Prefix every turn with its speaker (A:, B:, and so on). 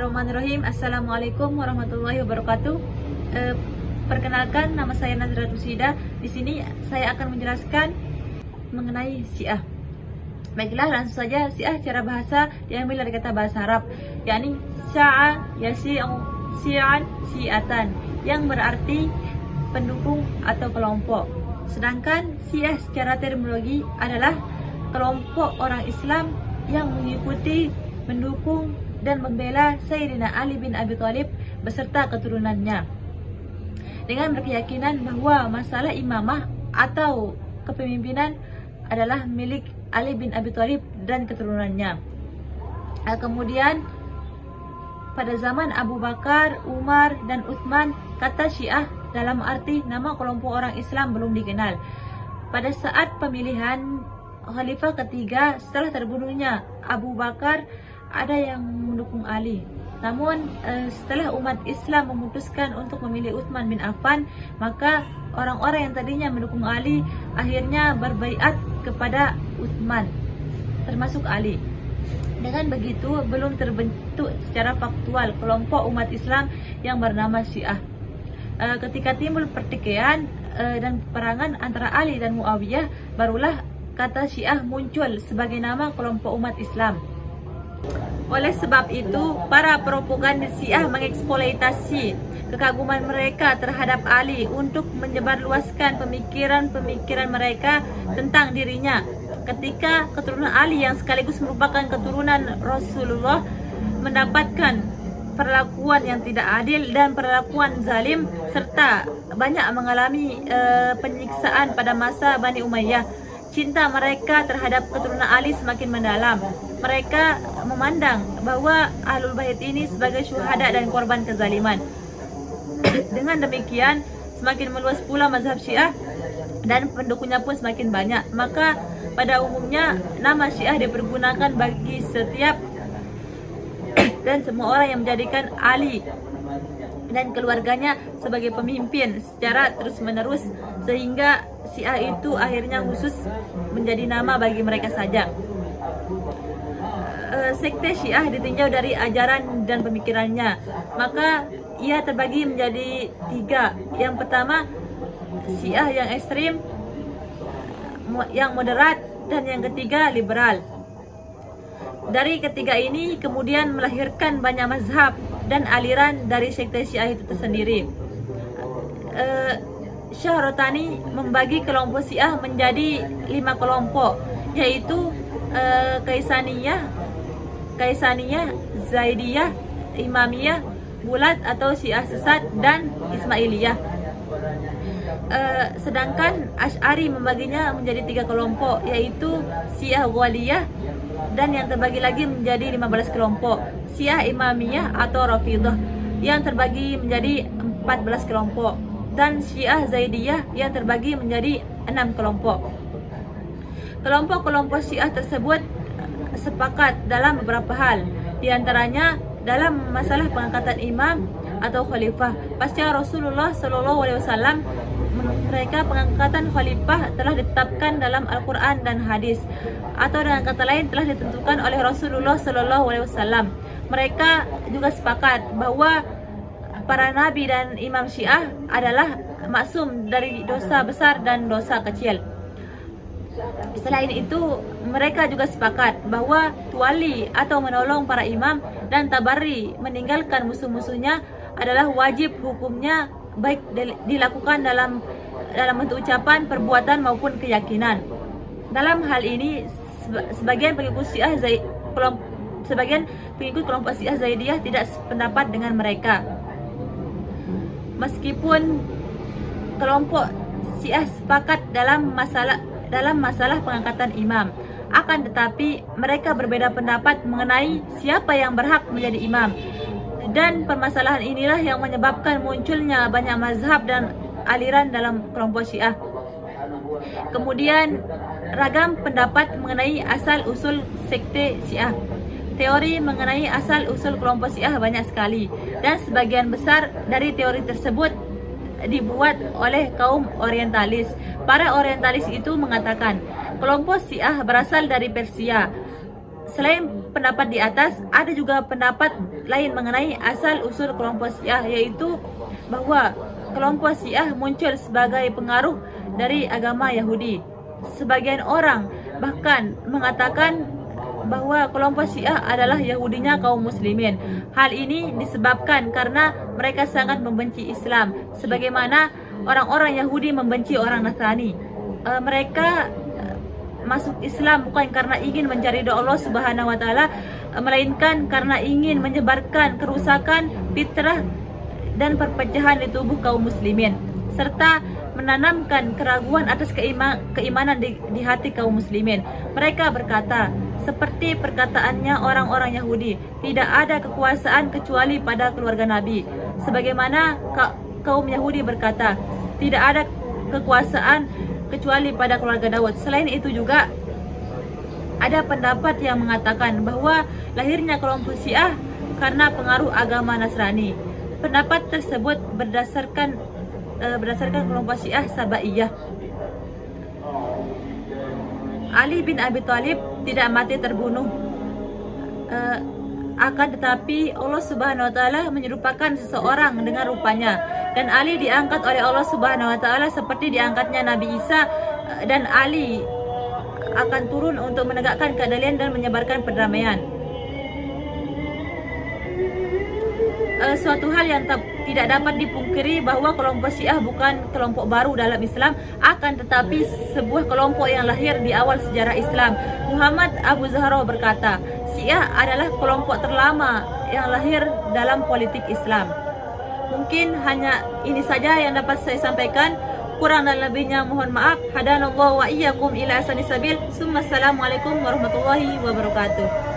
A: Bismillahirrahmanirrahim. Assalamualaikum warahmatullahi wabarakatuh. Perkenalkan, nama saya Nazra Tusida. Di sini saya akan menjelaskan mengenai Syiah. Baiklah, langsung saja. Syiah secara bahasa diambil dari kata bahasa Arab, yakni sya'a yasyi'u syi'an syi'atan, yang berarti pendukung atau kelompok. Sedangkan Syiah secara terminologi adalah kelompok orang Islam yang mengikuti, mendukung dan membela Sayyidina Ali bin Abi Thalib beserta keturunannya, dengan berkeyakinan bahwa masalah imamah atau kepemimpinan adalah milik Ali bin Abi Thalib dan keturunannya. Kemudian pada zaman Abu Bakar, Umar dan Utsman, kata Syiah dalam arti nama kelompok orang Islam belum dikenal. Pada saat pemilihan Khalifah ketiga setelah terbunuhnya Abu Bakar, ada yang mendukung Ali. Namun setelah umat Islam memutuskan untuk memilih Utsman bin Affan, maka orang-orang yang tadinya mendukung Ali akhirnya berbaiat kepada Utsman, termasuk Ali. Dengan begitu belum terbentuk secara faktual kelompok umat Islam yang bernama Syiah. Ketika timbul pertikaian dan peperangan antara Ali dan Muawiyah, barulah kata Syiah muncul sebagai nama kelompok umat Islam. Oleh sebab itu, para propagandis Syiah mengeksploitasi kekaguman mereka terhadap Ali untuk menyebarluaskan pemikiran-pemikiran mereka tentang dirinya. Ketika keturunan Ali yang sekaligus merupakan keturunan Rasulullah mendapatkan perlakuan yang tidak adil dan perlakuan zalim, serta banyak mengalami penyiksaan pada masa Bani Umayyah, cinta mereka terhadap keturunan Ali semakin mendalam. Mereka memandang bahwa Ahlul Bait ini sebagai syuhada dan korban kezaliman. Dengan demikian, semakin meluas pula mazhab Syiah dan pendukungnya pun semakin banyak. Maka pada umumnya nama Syiah dipergunakan bagi setiap dan semua orang yang menjadikan Ali dan keluarganya sebagai pemimpin secara terus-menerus, sehingga Syiah itu akhirnya khusus menjadi nama bagi mereka saja. Sekte Syiah ditinjau dari ajaran dan pemikirannya, maka ia terbagi menjadi tiga. Yang pertama, Syiah yang ekstrim, yang moderat, dan yang ketiga liberal. Dari ketiga ini kemudian melahirkan banyak mazhab dan aliran dari sekte Syiah itu tersendiri. Syahrotani membagi kelompok Syiah menjadi 5 kelompok, yaitu Kaisaniyah, Zaidiyah, Imamiyah, Bulat atau Syiah sesat, dan Ismailiyah. Sedangkan Asy'ari membaginya menjadi 3 kelompok, yaitu Syiah Waliyah, dan yang terbagi lagi menjadi 15 kelompok, Syiah Imamiyah atau Rafidhah, yang terbagi menjadi 14 kelompok, dan Syiah Zaidiyah yang terbagi menjadi 6 kelompok. Kelompok-kelompok Syiah tersebut sepakat dalam beberapa hal, diantaranya dalam masalah pengangkatan imam atau khalifah. Pasca Rasulullah SAW, mereka pengangkatan khalifah telah ditetapkan dalam Al-Quran dan hadis, atau dengan kata lain telah ditentukan oleh Rasulullah SAW. Mereka juga sepakat bahwa para nabi dan imam Syiah adalah maksum dari dosa besar dan dosa kecil. Selain itu, mereka juga sepakat bahwa tuali atau menolong para imam dan tabari meninggalkan musuh-musuhnya adalah wajib hukumnya, baik dilakukan dalam bentuk ucapan, perbuatan maupun keyakinan. Dalam hal ini, sebagian pengikut kelompok Syiah Zaidiyah tidak sependapat dengan mereka. Meskipun kelompok Syiah sepakat dalam masalah pengangkatan imam, akan tetapi mereka berbeda pendapat mengenai siapa yang berhak menjadi imam. Dan permasalahan inilah yang menyebabkan munculnya banyak mazhab dan aliran dalam kelompok Syiah. Kemudian ragam pendapat mengenai asal-usul sekte Syiah. Teori mengenai asal-usul kelompok Syiah banyak sekali, dan sebagian besar dari teori tersebut dibuat oleh kaum orientalis. Para orientalis itu mengatakan kelompok Syiah berasal dari Persia. Selain pendapat di atas, ada juga pendapat lain mengenai asal-usul kelompok Syiah, yaitu bahwa kelompok Syiah muncul sebagai pengaruh dari agama Yahudi. Sebagian orang bahkan mengatakan bahwa kelompok Syiah adalah Yahudinya kaum muslimin. Hal ini disebabkan karena mereka sangat membenci Islam, sebagaimana orang-orang Yahudi membenci orang Nasrani. Mereka masuk Islam bukan karena ingin mencari ridha Allah Subhanahu wa taala, melainkan karena ingin menyebarkan kerusakan, fitrah dan perpecahan di tubuh kaum muslimin, serta menanamkan keraguan atas keimanan di hati kaum muslimin. Mereka berkata, seperti perkataannya orang-orang Yahudi, tidak ada kekuasaan kecuali pada keluarga Nabi. Sebagaimana kaum Yahudi berkata, tidak ada kekuasaan kecuali pada keluarga Daud. Selain itu juga ada pendapat yang mengatakan bahwa lahirnya kelompok Syiah karena pengaruh agama Nasrani. Pendapat tersebut berdasarkan kelompok Syiah Sabaiyah. Ali bin Abi Thalib tidak mati terbunuh, akan tetapi Allah Subhanahu wa taala menyerupakan seseorang dengan rupanya, dan Ali diangkat oleh Allah Subhanahu wa taala seperti diangkatnya Nabi Isa, dan Ali akan turun untuk menegakkan keadilan dan menyebarkan perdamaian. Suatu hal yang tidak dapat dipungkiri bahwa kelompok Syiah bukan kelompok baru dalam Islam, akan tetapi sebuah kelompok yang lahir di awal sejarah Islam. Muhammad Abu Zahra berkata, Syiah adalah kelompok terlama yang lahir dalam politik Islam. Mungkin hanya ini saja yang dapat saya sampaikan. Kurang dan lebihnya mohon maaf. Hadanallahu wa iyyakum ila ahsanis sabil. Assalamualaikum warahmatullahi wabarakatuh.